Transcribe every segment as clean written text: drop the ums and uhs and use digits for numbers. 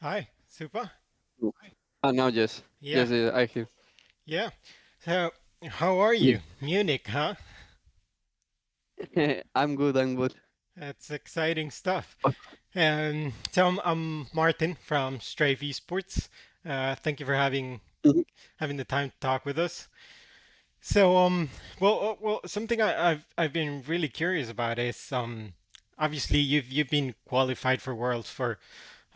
Hi, Supa. Now, yes. Yeah, Yes, I hear. yeah. So, how are Yeah. you? Munich, huh? I'm good, I'm good. That's exciting stuff. I'm Martin from Strafe Esports. Thank you for Mhm. having the time to talk with us. So, something I've been really curious about is obviously you've been qualified for Worlds for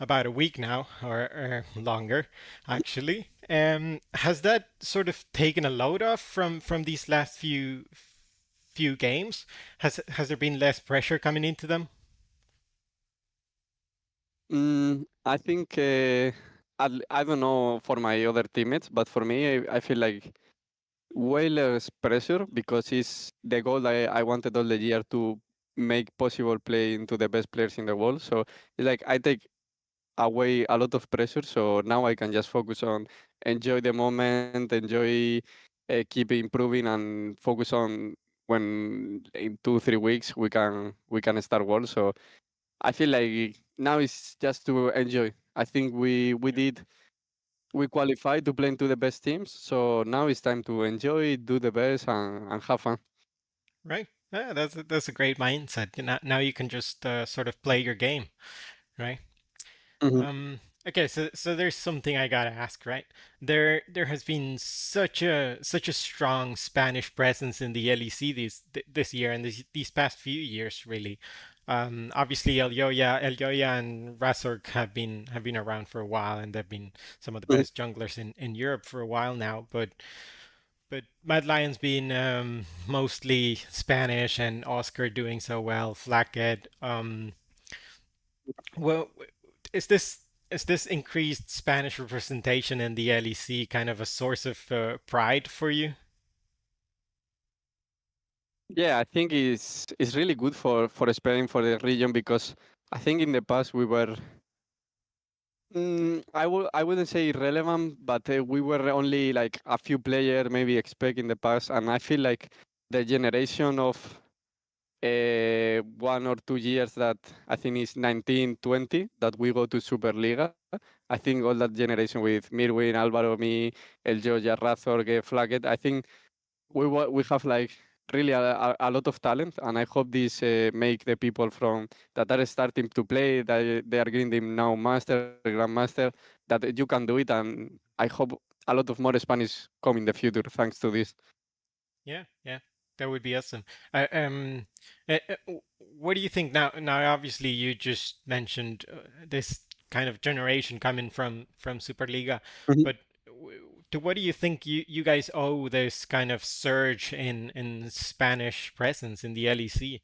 about a week now, or longer, actually. Has that sort of taken a load off from these last few games? Has there been less pressure coming into them? I think, I don't know for my other teammates, but for me, I feel like way less pressure because it's the goal I wanted all the year to make possible play into the best players in the world. So it's like I take away a lot of pressure. So now I can just focus on enjoy the moment, enjoy keep improving, and focus on when in 2 3 weeks we can start world. So I feel like now it's just to enjoy. I think we qualified to play into the best teams. So now it's time to enjoy, do the best, and have fun. Right. Yeah, that's a great mindset. Now you can just sort of play your game, right? Hmm. Okay, so there's something I gotta ask, right? There has been such a strong Spanish presence in the LEC this year and these past few years, really. Obviously, El Yoya and Razork have been around for a while, and they've been some of the best junglers in Europe for a while now. But Mad Lion's been mostly Spanish, and Oscar doing so well. Flackhead. Well, is this increased Spanish representation in the LEC kind of a source of pride for you? Yeah, I think it's really good for Spain for the region because I think in the past we were I wouldn't say irrelevant, but we were only like a few players maybe expect in the past, and I feel like the generation of 1 or 2 years that I think is 1920 that we go to Superliga. I think all that generation with Mirwin, Alvaro, me, El Joja, Razor, Flaggett, I think we have like really a lot of talent, and I hope this make the people from that are starting to play that they are grinding now master grandmaster that you can do it, and I hope a lot of more Spanish come in the future thanks to this. Yeah, yeah, that would be awesome. What do you think now? Now, obviously, you just mentioned this kind of generation coming from Superliga, Mhm. but to what do you think you guys owe this kind of surge in Spanish presence in the LEC?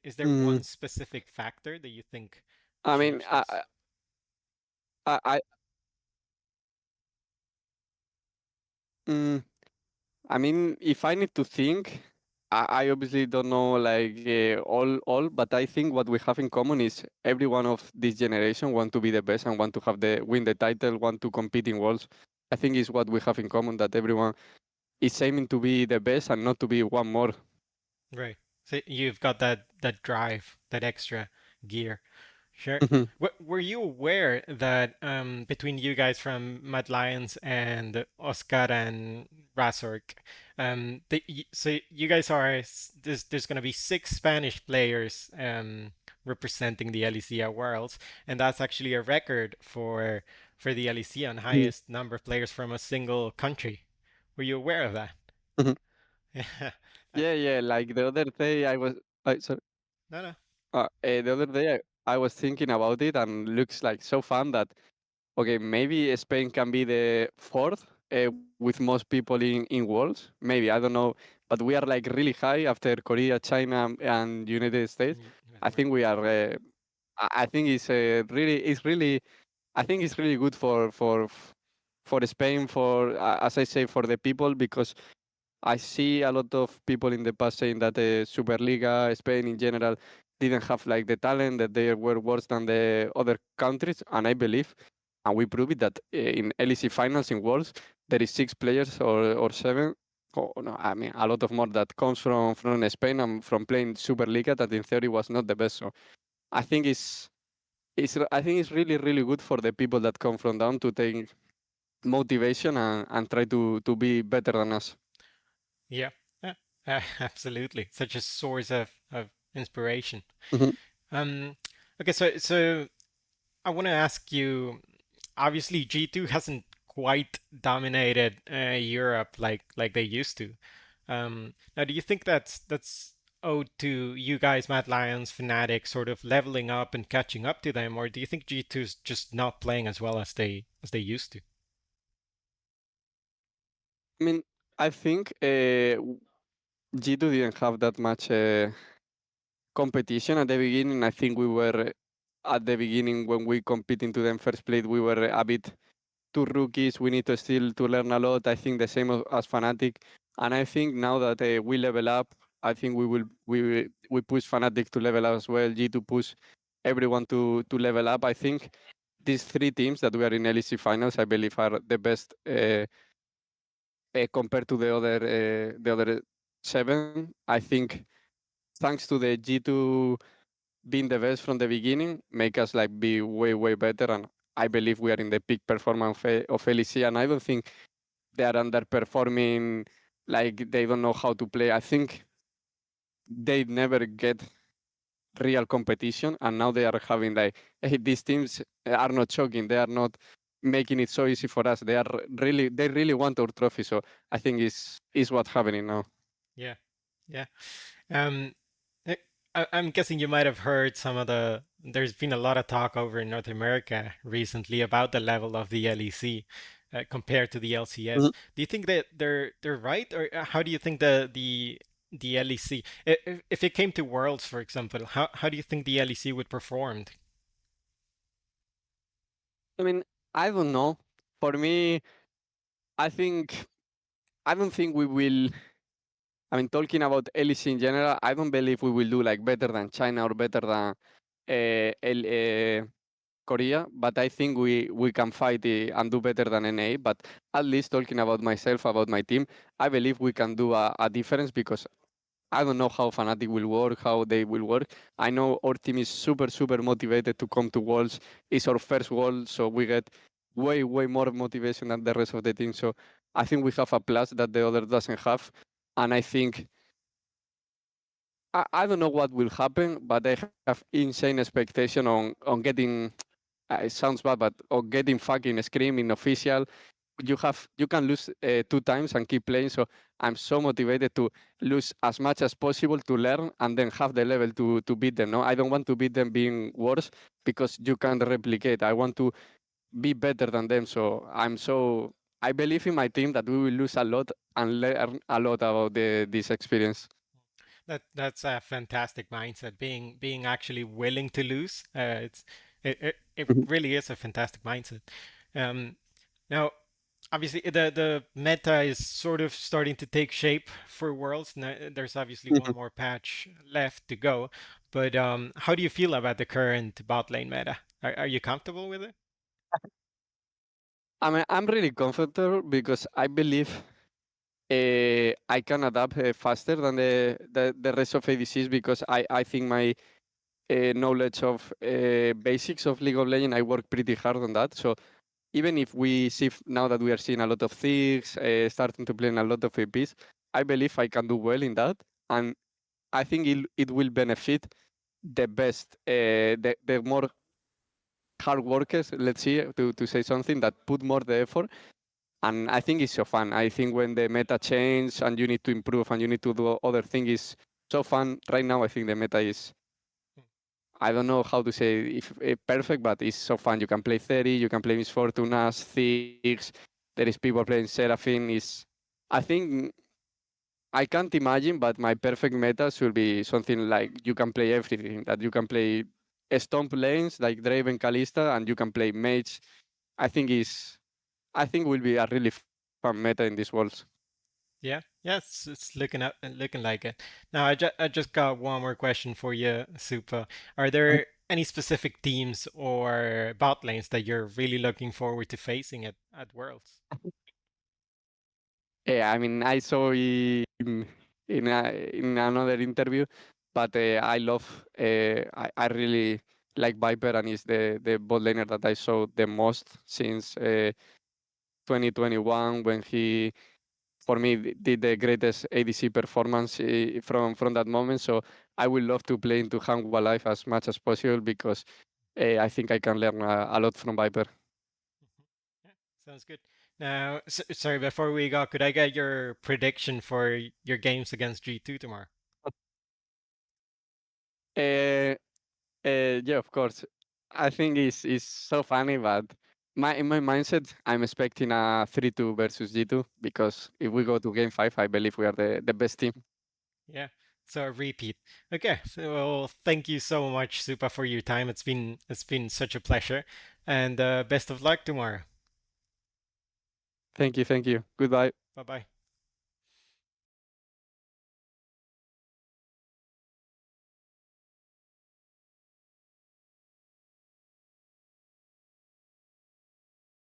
Is there Mm, one specific factor that you think I mean, changed this? I mm, I mean, if I need to think, I obviously don't know like all, but I think what we have in common is everyone of this generation want to be the best and want to have the win the title, want to compete in worlds. I think is what we have in common that everyone is aiming to be the best and not to be one more. Right. So you've got that drive, that extra gear. Sure. Mhm. Were you aware that between you guys from Mad Lions and Oscar and Razork, so you guys there's going to be six Spanish players representing the LEC at Worlds, and that's actually a record for the LEC on Mhm. highest number of players from a single country. Were you aware of that? Mhm. Yeah. Yeah, yeah. Like the other day, I was. Sorry. No, no. The other day, I was thinking about it, and looks like so fun that okay, maybe Spain can be the fourth with most people in worlds. Maybe I don't know, but we are like really high after Korea, China, and United States. I Right. think we are. I think it's really. I think it's really good for Spain for as I say for the people because I see a lot of people in the past saying that the Superliga, Spain in general, didn't have like the talent that they were worse than the other countries, and I believe, and we prove it that in LEC finals in Worlds there is 6 players or 7. Oh, no, I mean a lot of more that comes from Spain and from playing Superliga that in theory was not the best. So I think I think it's really really good for the people that come from down to take motivation and try to be better than us. Yeah, yeah, absolutely. Such a source of inspiration. Mhm. Um, okay, so I want to ask you. Obviously, G2 hasn't quite dominated Europe like they used to. Now, do you think that's owed to you guys, Mad Lions, Fnatic, sort of leveling up and catching up to them, or do you think G2 is just not playing as well as they used to? I mean, I think G2 didn't have that much competition at the beginning. I think we were at the beginning when we compete into them first place, we were a bit two rookies. We need to still to learn a lot. I think the same as Fnatic, and I think now that we level up, I think we push Fnatic to level up as well. G to push everyone to level up. I think these three teams that we are in LEC finals, I believe, are the best compared to the other seven. I think thanks to the G2 being the best from the beginning, make us like be way better. And I believe we are in the peak performance of LEC, and I don't think they are underperforming, like they don't know how to play. I think they never get real competition, and now they are having like, hey, these teams are not choking. They are not making it so easy for us. They really want our trophy. So I think is what's happening now. Yeah, yeah. Um, eh, I'm guessing you might have heard some of the. There's been a lot of talk over in North America recently about the level of the LEC compared to the LCS. Mhm. Do you think that they're right, or how do you think the LEC, if it came to Worlds, for example, how do you think the LEC would perform? I mean, I don't know. For me, I think I don't think we will. I mean, talking about LEC in general, I don't believe we will do like better than China or better than Korea, but I think we can fight and do better than NA. But at least talking about myself, about my team, I believe we can do a difference because I don't know how Fnatic will work, how they will work. I know our team is super motivated to come to Worlds. It's our first World, so we get way more motivation than the rest of the team. So I think we have a plus that the other doesn't have, and I think I don't know what will happen, but I have insane expectation on getting. It sounds bad, but on getting fucking screaming official. You can lose two times and keep playing. So I'm so motivated to lose as much as possible to learn and then have the level to beat them. No, I don't want to beat them being worse because you can't replicate. I want to be better than them. So I believe in my team that we will lose a lot and learn a lot about this experience. That's a fantastic mindset. Being actually willing to lose. It Mhm. really is a fantastic mindset. Um, Now, obviously, the meta is sort of starting to take shape for Worlds. There's obviously one more patch left to go, but how do you feel about the current bot lane meta? Are you comfortable with it? I mean, I'm really comfortable because I believe I can adapt faster than the rest of ADCs because I think my knowledge of basics of League of Legends, I work pretty hard on that. So even if we see now that we are seeing a lot of things, starting to play in a lot of APs, I believe I can do well in that. And I think it will benefit the best, the more hard workers, let's see, to say something that put more the effort. And I think it's so fun. I think when the meta change and you need to improve and you need to do other things, is so fun. Right now, I think the meta is, I don't know how to say if perfect, but it's so fun. You can play 30, you can play Miss Fortunas, Thix. There is people playing Seraphine. I think I can't imagine, but my perfect meta should be something like you can play everything. That you can play stomp lanes like Draven, Kalista, and you can play Mage. I think is I think will be a really fun meta in this world. Yeah, yeah, it's looking like it. Now, I just got one more question for you, Supa. Are there any specific teams or bot lanes that you're really looking forward to facing at Worlds? Yeah, I mean, I saw in another interview, but I love. I really like Viper, and is the bot laner that I saw the most since 2021 when he, for me, did the greatest ADC performance from that moment. So I would love to play into Hangwa Life as much as possible because I think I can learn a lot from Viper. Yeah, sounds good. Now, sorry, before we go, could I get your prediction for your games against G2 tomorrow? Uh, yeah, of course. I think it's so funny, but in my mindset, I'm expecting a 3-2 versus G2 because if we go to game 5, I believe we are the best team. Yeah. So a repeat. Okay. So well, thank you so much, Supa, for your time. It's been such a pleasure, and best of luck tomorrow. Thank you. Thank you. Goodbye. Bye bye.